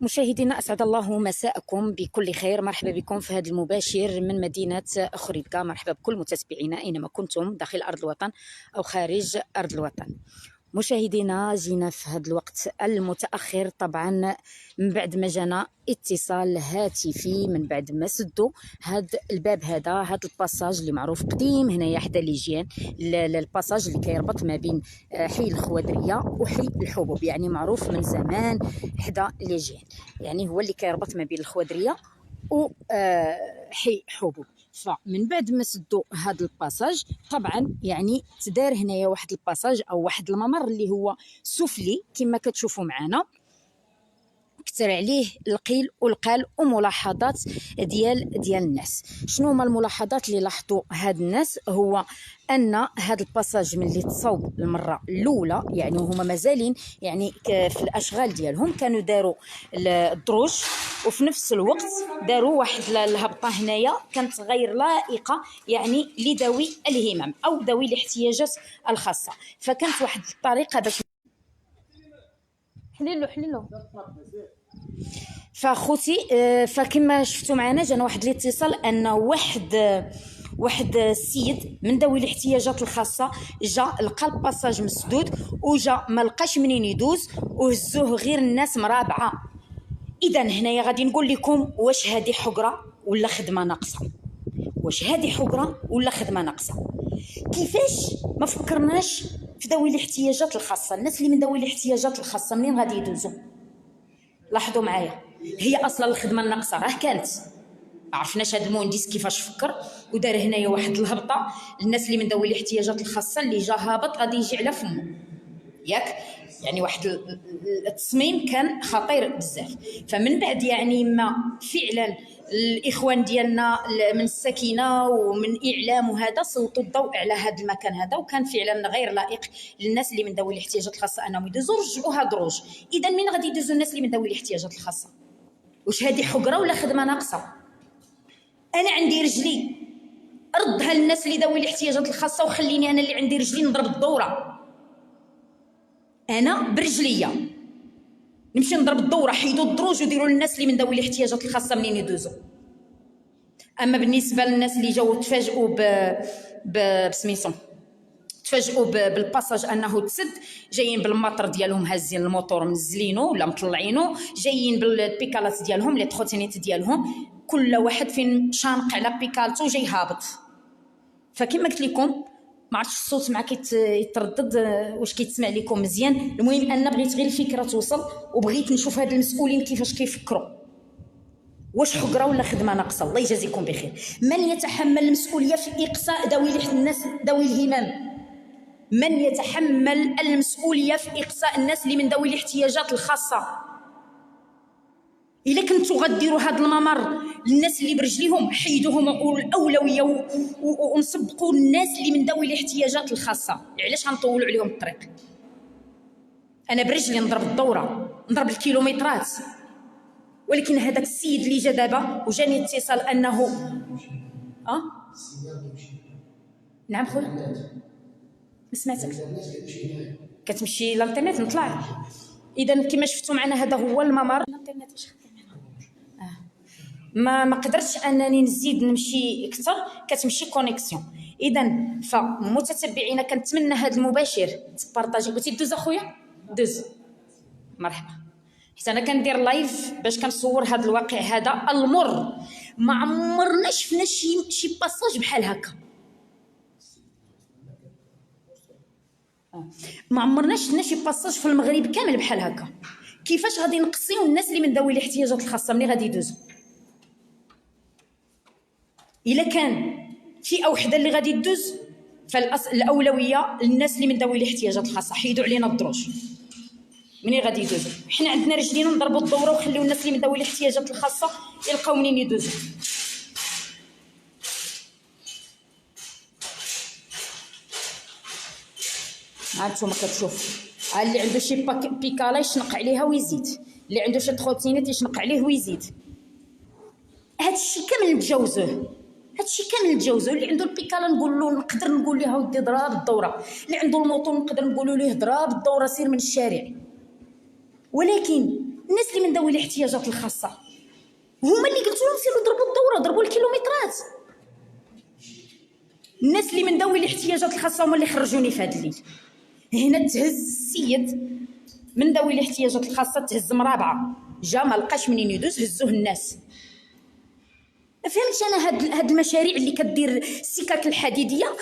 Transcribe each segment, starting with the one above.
مشاهدينا أسعد الله مساءكم بكل خير. مرحبا بكم في هذا المباشر من مدينة خريبكة. مرحبا بكل متتبعينا أينما كنتم داخل أرض الوطن أو خارج أرض الوطن. مشاهدينا جينا في هذا الوقت المتأخر طبعا من بعد ما جانا اتصال هاتفي من بعد ما سدوا هذا الباب هذا الباساج اللي معروف قديم هنايا حدا ليجيان، الباساج اللي كيربط ما بين حي الخوادريه وحي الحبوب، يعني معروف من زمان حدا ليجيان، يعني هو اللي كيربط ما بين الخوادريه وحي حبوب. فمن بعد ما سدوا هذا الباساج طبعا يعني تدار هنايا واحد الباساج او واحد الممر اللي هو سفلي كما كتشوفوا معنا، كثر عليه القيل والقال وملاحظات ديال الناس. شنو هما الملاحظات اللي لاحظوا هاد الناس؟ هو ان هاد الباساج ملي تصاوب المره الاولى يعني هما مازالين يعني في الاشغال ديالهم كانوا داروا الدروج، وفي نفس الوقت داروا واحد الهبطه هنايا كانت غير لائقه يعني لذوي الهمم او ذوي الاحتياجات الخاصه، فكانت واحد الطريقه باش حليلو فاخوتي. فكما شفتوا معنا جانا واحد الاتصال ان واحد السيد من ذوي الاحتياجات الخاصه جا لقى الباساج مسدود وجا ما لقاش منين يدوز وهزوه غير الناس مرابعه. اذا هنايا غادي نقول لكم واش هذه حقره ولا خدمه ناقصه، واش هذه حقره ولا خدمه ناقصه. كيفاش ما فكرناش في ذوي الاحتياجات الخاصه؟ الناس اللي من ذوي الاحتياجات الخاصه منين غادي يدوزوا؟ لاحظوا معايا، هي اصلا الخدمه الناقصه راه كانت، ما عرفناش هذا المهندس كيفاش فكر ودار هنايا واحد الهبطه للناس اللي من ذوي الاحتياجات الخاصه، اللي جا هابط غادي يجي على فمه ياك، يعني واحد التصميم كان خطير بزاف. فمن بعد يعني ما فعلا الاخوان ديالنا من السكينه ومن اعلام وهذا سلطوا الضوء على هذا المكان هذا، وكان فعلا غير لائق للناس اللي من ذوي الاحتياجات الخاصه انهم يدوزوا، رجعوها دروج. اذا من غادي يدوزوا الناس اللي من ذوي الاحتياجات الخاصه؟ واش هذه حقره ولا خدمه ناقصه؟ انا عندي رجلي، ردها للناس اللي ذوي الاحتياجات الخاصه وخليني انا اللي عندي رجلي نضرب الدوره. انا برجليا نمشي نضرب الدوره، حيدوا الدروج وديروا للناس اللي من ذوي الاحتياجات الخاصه منين يدوزوا. اما بالنسبه للناس اللي جاوا تفاجئوا بسميتو تفاجئوا بالباساج انه تسد، جايين بالمطر ديالهم هازين الموتور منزلينه ولا مطلعينه، جايين بالبيكالات ديالهم لي تروتينيت ديالهم، كل واحد فين شانق على بيكالته جاي هابط. فكما قلت لكم ما عرفتش الصوت معك يتردد واش كيتسمع لكم مزيان. المهم ان بغيت غير الفكره توصل وبغيت نشوف هاد المسؤولين كيفاش كيفكروا، واش حقره ولا خدمه ناقصه. الله يجازيكم بخير. من يتحمل المسؤوليه في اقصاء ذوي الناس ذوي الهمم؟ من يتحمل المسؤوليه في اقصاء الناس اللي من ذوي الاحتياجات الخاصه؟ الا كنتوا غديروا هذا الممر للناس اللي برجليهم حيدوهم الاولويه ونسبقوا الناس اللي من ذوي الاحتياجات الخاصه. علاش غنطولوا عليهم الطريق؟ انا برجلي نضرب الدوره نضرب الكيلومترات، ولكن هذاك السيد اللي جا دابا وجاني اتصال انه نعم خويا ما سمعتك. كتمشي الانترنت نطلع. اذا كما شفتوا معنا هذا هو الممر. الانترنت واش ما قدرتش انني نزيد نمشي اكثر، كتمشي كونيكسيون. اذا فمتتبعينا كنتمنى هذا المباشر تبارطاجي. بغيتي دوز اخويا دوز، مرحبا. حيت انا كندير لايف باش كنصور هذا الواقع هذا المر. ما عمرنا شفنا شي باساج بحال هكا، ما عمرنا شفنا شي باساج في المغرب كامل بحال هكا. كيفاش غادي نقصيو الناس اللي من ذوي الاحتياجات الخاصه ملي غادي يدوزوا؟ الا كان فئه وحده اللي غادي تدوز فالاولويه للناس اللي من ذوي الاحتياجات الخاصه، حيدوا علينا الدروج منين غادي يدوزوا. حنا عندنا رجلينا نضربوا الدوره وخليو الناس اللي من ذوي الاحتياجات الخاصه يلقاو منين يدوزوا. هانتوما كتشوفوا اللي عنده شي بيكالا يشنق عليها ويزيد، اللي عنده شي تروتينيت يشنق عليه ويزيد. هادشي كامل نتجاوزوه، هادشي كامل نتجاوزوه. اللي عنده البيكالا نقدر نقول ليه ودي ضرب الدوره، اللي عنده الموطور نقدر نقولوا ليه ضرب الدوره سير من الشارع. ولكن الناس اللي من ذوي الاحتياجات الخاصه هما اللي قلت لهم سيروا ضربوا الدوره، ضربوا الكيلومترات. الناس اللي من ذوي الاحتياجات الخاصه هما اللي خرجوني في هذا الليل. هنا تهز السيد من ذوي الاحتياجات الخاصه، تهز مرابعه، جا ما لقاش منين يدوز، هزوه الناس. ما فهمتش انا هاد المشاريع اللي كدير السكك الحديديه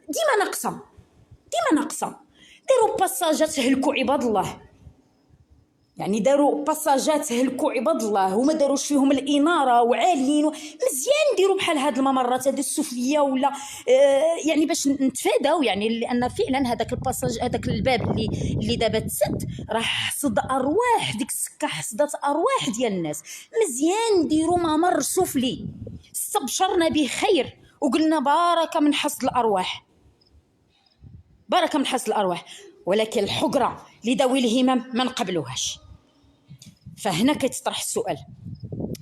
ديما ناقصه، ديما ناقصه. داروا باساجات هلكوا عباد الله، يعني داروا باساجات هلكوا عباد الله وما داروش فيهم الاناره وعاليين مزيان. نديروا بحال هاد الممرات هذه السفليه ولا يعني باش نتفاداو، يعني لان فعلا هذاك الباساج هذاك الباب اللي دابا تسد راه حصد ارواح، ديك السكه حصدت ارواح ديال الناس. مزيان نديروا ممر سفلي، استبشرنا بخير وقلنا بارك من حصد الارواح، بارك من حصد الارواح. ولكن الحقره لذوي الهمم ما نقبلوهاش. فهنا كيتطرح السؤال: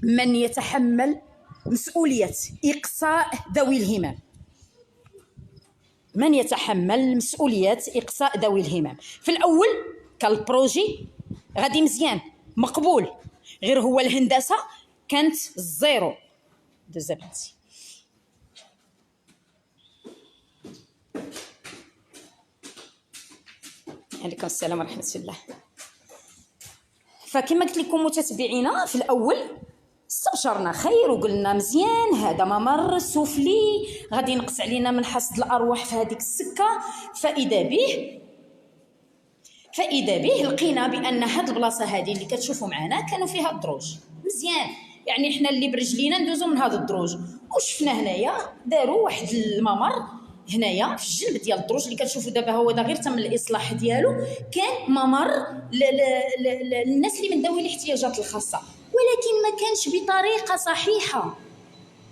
من يتحمل مسؤولية إقصاء ذوي الهمم؟ من يتحمل مسؤولية إقصاء ذوي الهمم؟ في الأول كالبروجي غادي مزيان مقبول، غير هو الهندسة كانت الزيرو. دوزابتي عليكم السلام ورحمة الله. فكما قلت لكم متتبعينا، في الاول استبشرنا خير وقلنا مزيان هذا ممر سفلي غادي ينقص علينا من حصد الارواح في هذيك السكه. فاذا به لقينا بان هاد البلاصه هذه اللي كتشوفوا معنا كانوا فيها الدروج مزيان، يعني حنا اللي برجلينا ندوزو من هذا الدروج. وشفنا هنايا داروا واحد الممر هنايا في الجنب ديال الدروج اللي كتشوفوا دابا، هو دا غير تم الاصلاح ديالو. كان ممر للناس اللي من ذوي الاحتياجات الخاصه، ولكن ما كانش بطريقه صحيحه.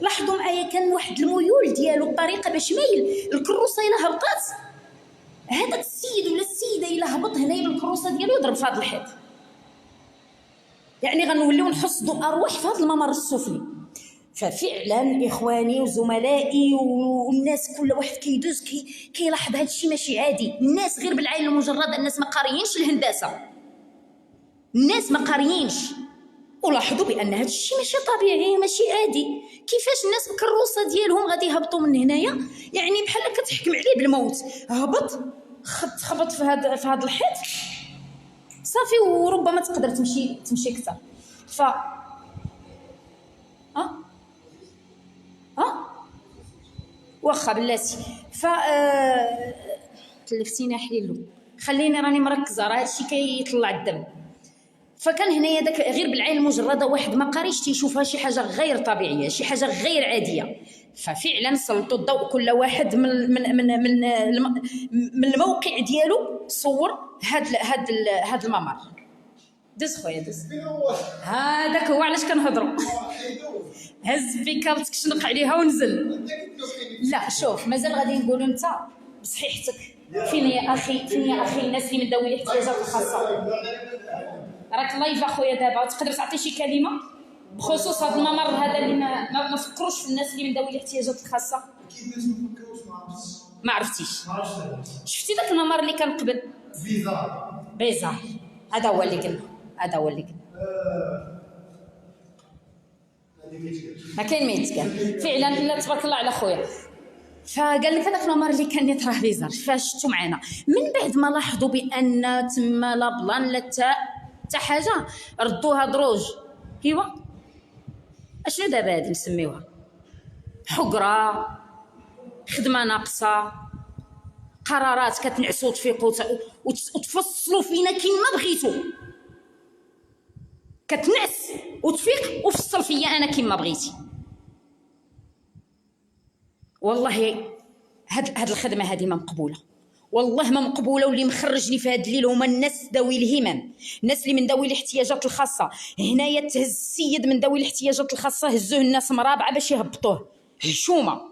لاحظوا معايا كان واحد الميول ديالو الطريقه باش مايل الكروسه الا هبطات، هذاك السيد ولا السيده الا هبط هنايا بالكروسه ديالو يضرب في هذا الحيط، يعني غنوليو نحصدوا ارواح في هذا الممر السفلي. ففعلا اخواني وزملائي والناس كل واحد كيدوز كيلاحظ هذا الشيء ماشي عادي. الناس غير بالعين المجرده، الناس ما قاريينش الهندسه، الناس ما قاريينش، ولاحظوا بان هذا الشيء ماشي طبيعي ماشي عادي. كيفاش الناس بالكروسه ديالهم غادي يهبطوا من هنايا؟ يعني بحال كتحكم عليه بالموت. هبط خبط في هذا الحيط صافي، وربما تقدر تمشي اكثر. ف واخا بلاتي. تلفتيني حليلو، خليني راني مركزه، راه هادشي كيطلع الدم. فكان هنايا داك غير بالعين المجرده واحد ما قاريش تيشوفها شي حاجه غير طبيعيه، شي حاجه غير عاديه. ففعلا سلطوا الضوء كل واحد من الموقع ديالو، صور هاد الممر. دز خويا دز، هذاك هو علاش كنهضروا. هز بيكالتك شنق عليها ونزل. لا شوف، مازال غادي نقولوا انت بصحيحتك. فين يا اخي الناس اللي من ذوي الاحتياجات الخاصه؟ راك لايف اخويا دابا، تقدر تعطي شي كلمه بخصوص هذا الممر هذا اللي ما فكروش في الناس اللي من ذوي الاحتياجات الخاصه؟ ما عرفتيش. شفتي داك الممر اللي كان قبل بيزار؟ هذا هو اللي قلنا، ما كاين ما يتقال فعلا الا تبارك الله على خويا. فقال لك هذاك الممر اللي كان يطرح بيزار فشتو معنا من بعد ما لاحظوا بان تما لا بلان لا حتى حاجه، ردوها دروج. ايوا اشنو دابا هادي نسميوها؟ حقره، خدمه ناقصه، قرارات كتنعسوا وتفيقوا وتفصلوا فينا كيما بغيتوا. كتنعس وتفيق وفصل فيا انا كيما بغيتي. والله هاد الخدمه هذه ما مقبوله، والله ما مقبوله. واللي مخرجني في هاد الليل هما الناس ذوي الهمم، الناس اللي من ذوي الاحتياجات الخاصه. هنايا تهز السيد من ذوي الاحتياجات الخاصه، هزوه الناس مرابعه باش يهبطوه. حشومه.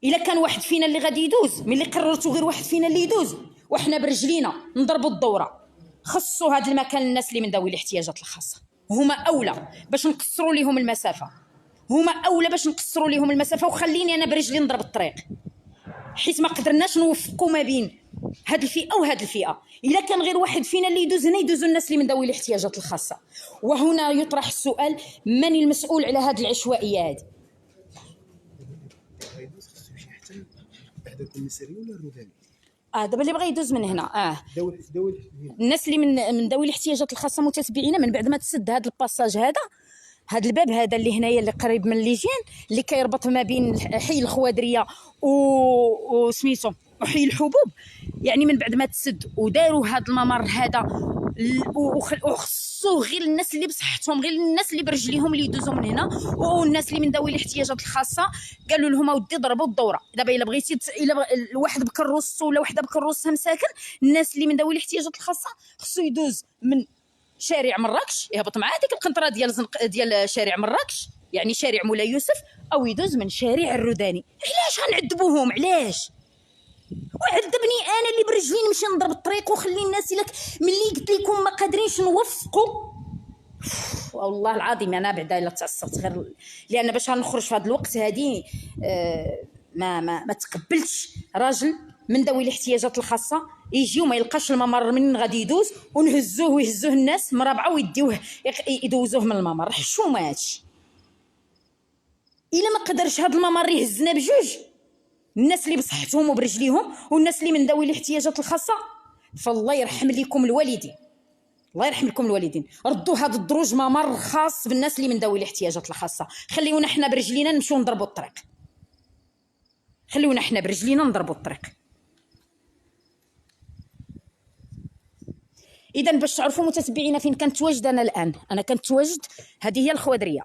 الا كان واحد فينا اللي غادي يدوز، ملي قررتوا غير واحد فينا اللي يدوز وحنا برجلينا نضربوا الدوره، خصوا هذا المكان للناس اللي من ذوي الاحتياجات الخاصه. هما اولى باش نقصروا لهم المسافه، وخليني انا برجلي نضرب الطريق، حيت ما قدرناش نوفقوا ما بين هاد الفئه وهاد الفئه. الا كان غير واحد فينا اللي يدوز هنا، يدوزوا الناس اللي من ذوي الاحتياجات الخاصه. وهنا يطرح السؤال: من المسؤول على هذه العشوائيه هذه؟ بعد الكوميساريه ولا الروداني؟ دابا اللي بغى يدوز من هنا الناس اللي من ذوي الاحتياجات الخاصه متتبعين، من بعد ما تسد هذا الباساج هذا الباب هذا اللي هنايا اللي قريب من ليجين، اللي كيربط ما بين حي الخوادريه وسميتو وحي الحبوب، يعني من بعد ما تسد وداروا هذا الممر هذا، وخصوه غير الناس اللي بصحتهم، غير الناس اللي برجليهم اللي يدوزوا من هنا، والناس اللي من ذوي الاحتياجات الخاصه قالوا لهم اودي ضربوا الدوره. دابا الا بغيتي واحد بكروس ولا وحده بكروس مساكن، الناس اللي من ذوي الاحتياجات الخاصه خصو يدوز من شارع مراكش، يهبط مع هذيك القنطره ديال شارع مراكش، يعني شارع مولاي يوسف، او يدوز من شارع الروداني. علاش غنعذبوهم؟ علاش؟ وعذبني انا اللي برجلي نمشي نضرب الطريق، وخلي الناس لك ملي قلت لكم ما قادرينش نوفقوا. والله العظيم انا بعدا الا تعصبت، غير لان باش غنخرج في هذا الوقت هذه ما تقبلتش راجل من ذوي الاحتياجات الخاصه يجي وما يلقاش الممر من غادي يدوز، ونهزوه ويهزوه الناس مرابعه ويديوه يدوزوه من الممر. حشومه هادشي. الا ما قدرش هذا الممر يهزنا بجوج، الناس اللي بصحتهم وبرجليهم والناس اللي من ذوي الاحتياجات الخاصه، فالله يرحم لكم الوالدين، الله يرحم لكم الوالدين. ردوا هذا الدروج ممر خاص بالناس اللي من ذوي الاحتياجات الخاصه. خليونا حنا برجلينا نمشيو نضربوا الطريق، خليونا حنا برجلينا نضربوا الطريق. اذا باش تعرفوا متتبعينا فين كنت واجد انا الان، انا كنت واجد، هذه هي الخوادريه،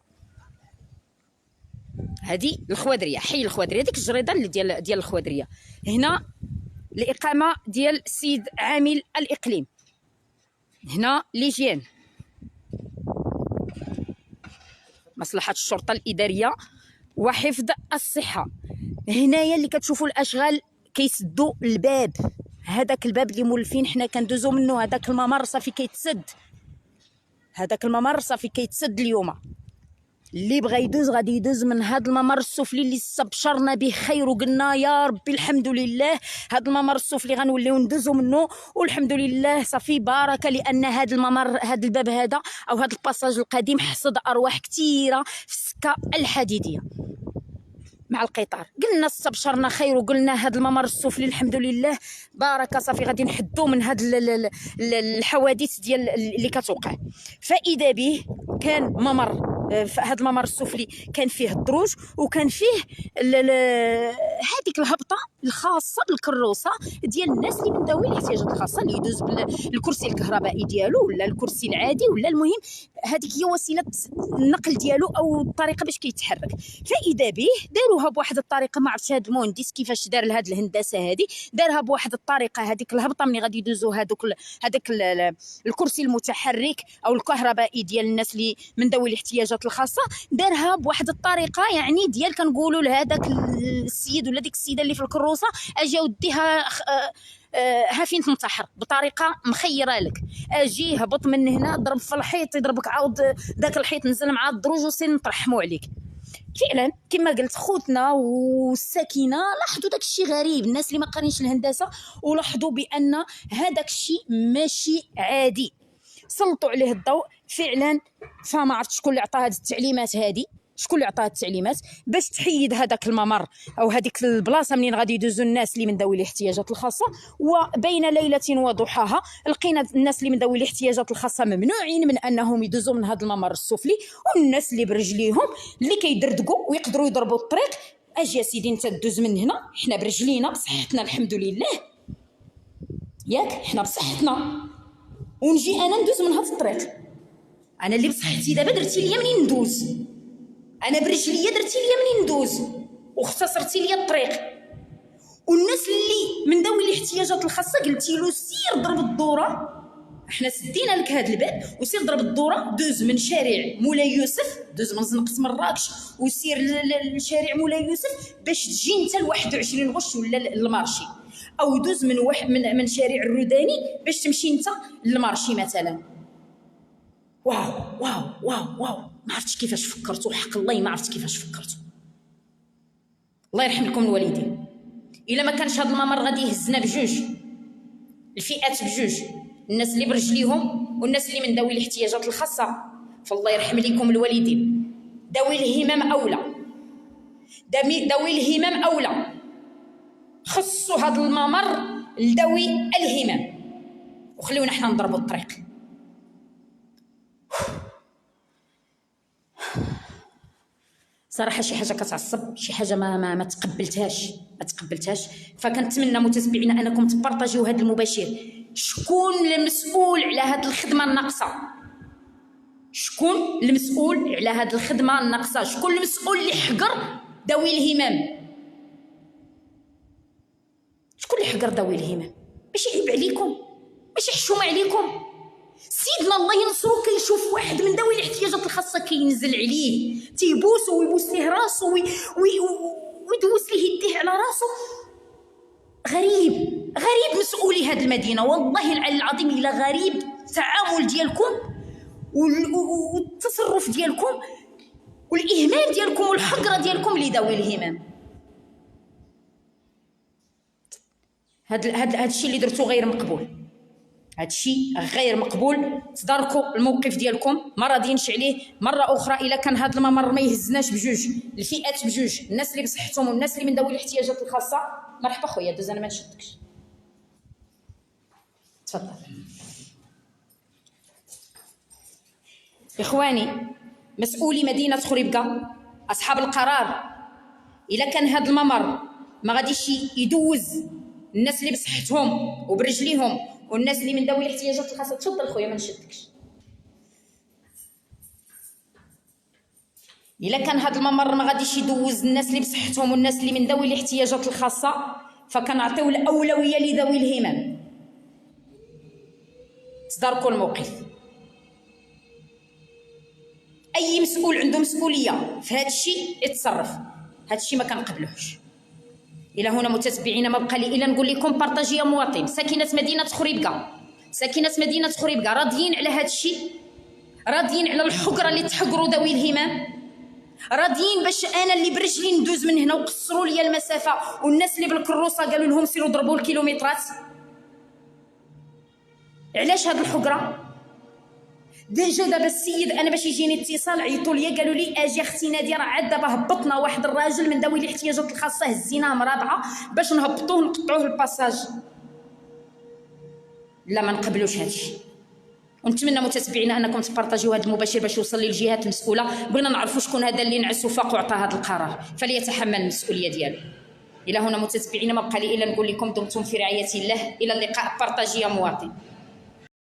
هذه الخوادريه، حي الخوادريه، ديك الجريده اللي ديال الخوادريه. هنا الاقامه ديال السيد عامل الاقليم، هنا ليجين، مصلحه الشرطه الاداريه وحفظ الصحه. هنايا اللي كتشوفوا الاشغال كيسدوا الباب، هذاك الباب اللي مولفين حنا كندوزو منه، هذاك الممر صافي كيتسد، هذاك الممر صافي كيتسد اليوم. اللي بغى يدوز غادي يدوز من هذا الممر السفلي اللي استبشرنا به خير، وقلنا يا ربي الحمد لله هذا الممر السفلي غنوليو ندوزو منه، والحمد لله صافي بركه، لان هذا الممر، هذا الباب هذا او هذا الباساج القديم حصد ارواح كثيره في السكه الحديديه مع القطار. قلنا استبشرنا خير، وقلنا هذا الممر السفلي الحمد لله بركه، صافي غادي نحدوا من هذا الحوادث ديال اللي كتوقع. فاذا به كان ممر، هذا الممر السفلي كان فيه الدروج، وكان فيه هذيك الهبطه الخاصه بالكروسه ديال الناس اللي من ذوي الاحتياجات الخاصه، اللي يدوز بالكرسي الكهربائي ديالو ولا الكرسي العادي، ولا المهم هذيك هي وسيله النقل ديالو او الطريقه باش كيتحرك. فاذا به داروها بواحد الطريقه، ما عرفتش هذا المهندس كيفاش دار لهاد الهندسه هذه، دارها بواحد الطريقه، هذيك الهبطه ملي غادي يدوزوا هذاك الكرسي المتحرك او الكهربائي ديال الناس اللي من ذوي الاحتياجات الخاصه، دارها بواحد الطريقه يعني ديال كنقولوا لهذاك السيد ولا ديك السيده اللي في الكروسه اجي اوديها ها فين تنتحر، بطريقه مخيره لك. اجي هبط من هنا ضرب في الحيط، يضربك عاود ذاك الحيط نزل مع الدروج وسير نطرحموا عليك. فعلا كما قلت خوتنا والساكنه لاحظوا داك الشيء غريب، الناس اللي ما قارينش الهندسه، ولاحظوا بان هذاك الشيء ماشي عادي، سلطوا عليه الضوء فعلا. فما عرفت شكون اللي عطى هذه التعليمات، شكون اللي عطاها التعليمات باش تحيد هذاك الممر او هذيك البلاصه منين غادي يدوزوا الناس اللي من ذوي الاحتياجات الخاصه. وبين ليله وضحاها لقينا الناس اللي من ذوي الاحتياجات الخاصه ممنوعين من انهم يدوزوا من هذا الممر السفلي، والناس اللي برجليهم اللي كيدردقوا ويقدروا يضربوا الطريق. اجي يا سيدي انت تدوز من هنا، حنا برجلينا بصحتنا الحمد لله، ياك حنا بصحتنا، ونجي انا ندوز من هذا الطريق. انا اللي بصحتي دابا درتي ليا منين ندوز، انا برجليا درتي ليا منين ندوز واختصرتي ليا الطريق. والناس اللي من ذوي الاحتياجات الخاصه قلتي له سير ضرب الدوره، احنا سدينا لك هذا الباب وسير ضرب الدوره، دوز من شارع مولاي يوسف، دوز من زنقة مراكش وسير لشارع مولاي يوسف باش تجي انت ل 21 غش ولا المارشي، او دوز من شارع الروداني باش تمشي انت للمارشي مثلا. واو واو واو واو، ما عرفتش كيفاش فكرتوا، حق الله ما عرفت كيفاش فكرتوا. الله يرحم لكم الوالدين. الا ما كانش هذا الممر غادي يهزنا بجوج، الفئات بجوج، الناس اللي برجليهم والناس اللي من ذوي الاحتياجات الخاصه. فالله يرحم لكم الوالدين، ذوي الهمم اولى، ذوي الهمم اولى. خصوا هذا الممر لذوي الهمم وخليونا حنا نضربوا الطريق. صراحه شي حاجه كتعصب، شي حاجه ما تقبلتهاش. فكنتمنى متتبعينا انكم تبارطاجيو هذا المباشر. شكون المسؤول على هذه الخدمه الناقصه؟ شكون المسؤول على هذه الخدمه الناقصه؟ شكون المسؤول اللي حقر ذوي الهمم؟ شكون اللي حقر ذوي الهمم؟ ماشي عيب عليكم؟ ماشي حشومه عليكم؟ سيدنا الله ينصرو كيشوف واحد من ذوي الاحتياجات الخاصه كينزل عليه تيبوسو ويبوس ليه راسو ويدوس ليه يديه على راسو. غريب مسؤولي هذه المدينه، والله العلي العظيم الا غريب التعامل ديالكم والتصرف ديالكم والاهمال ديالكم والحقره ديالكم لذوي الهمم. هذا الشيء اللي درتو غير مقبول، هذا الشيء غير مقبول. تداركوا الموقف ديالكم، ما راضيينش عليه. مره اخرى الا كان هذا الممر ما يهزناش بجوج، الفئات بجوج، الناس اللي بصحتهم والناس اللي من ذوي الاحتياجات الخاصه. مرحبا خويا، دوز انا ما نشدكش، تفضل. اخواني مسؤولي مدينه خريبكا، اصحاب القرار، الا كان هذا الممر ما غاديش يدوز الناس اللي بصحتهم وبرجليهم والناس اللي من ذوي الاحتياجات الخاصه. تفضل خويا ما نشدكش. الا كان هذا الممر ما غاديش يدوز الناس اللي بصحتهم والناس اللي من ذوي الاحتياجات الخاصه، فكنعطيو الاولويه لذوي الهمم. تداركوا الموقف. اي مسؤول عنده مسؤوليه في هذا الشيء يتصرف. هذا الشيء ما كنقبلوش. الى هنا متتبعينا ما بقى لي الا نقول لكم بارطاجيه مواطن. ساكنه مدينه خريبكا راضيين على هذا الشيء؟ راضيين على الحقره اللي تحقروا ذوي الهمم؟ راضيين باش انا اللي برجلي ندوز من هنا وقصروا لي المسافه والناس اللي بالكروسه قالوا لهم سيروا ضربوا الكيلومترات؟ علاش هذه الحقره؟ ديجا دابا السيد انا باش يجيني اتصال عيطوا لي قالوا لي اجي اختي ناديه راه عاد دابا هبطنا واحد الراجل من ذوي الاحتياجات الخاصه هزيناه مرابعه باش نهبطوه نقطعوه الباساج. لا ما نقبلوش هذا الشيء. ونتمنى متتبعينا انكم تبارطاجيو هذا المباشر باش يوصل للجهات المسؤوله. بغينا نعرفوا شكون هذا اللي نعس وفاق وعطى هذا القرار فليتحمل المسؤوليه ديالو. الى هنا متتبعينا ما بقى لي الا نقول لكم دمتم في رعايه الله. الى اللقاء. بارطاجيه مواطن.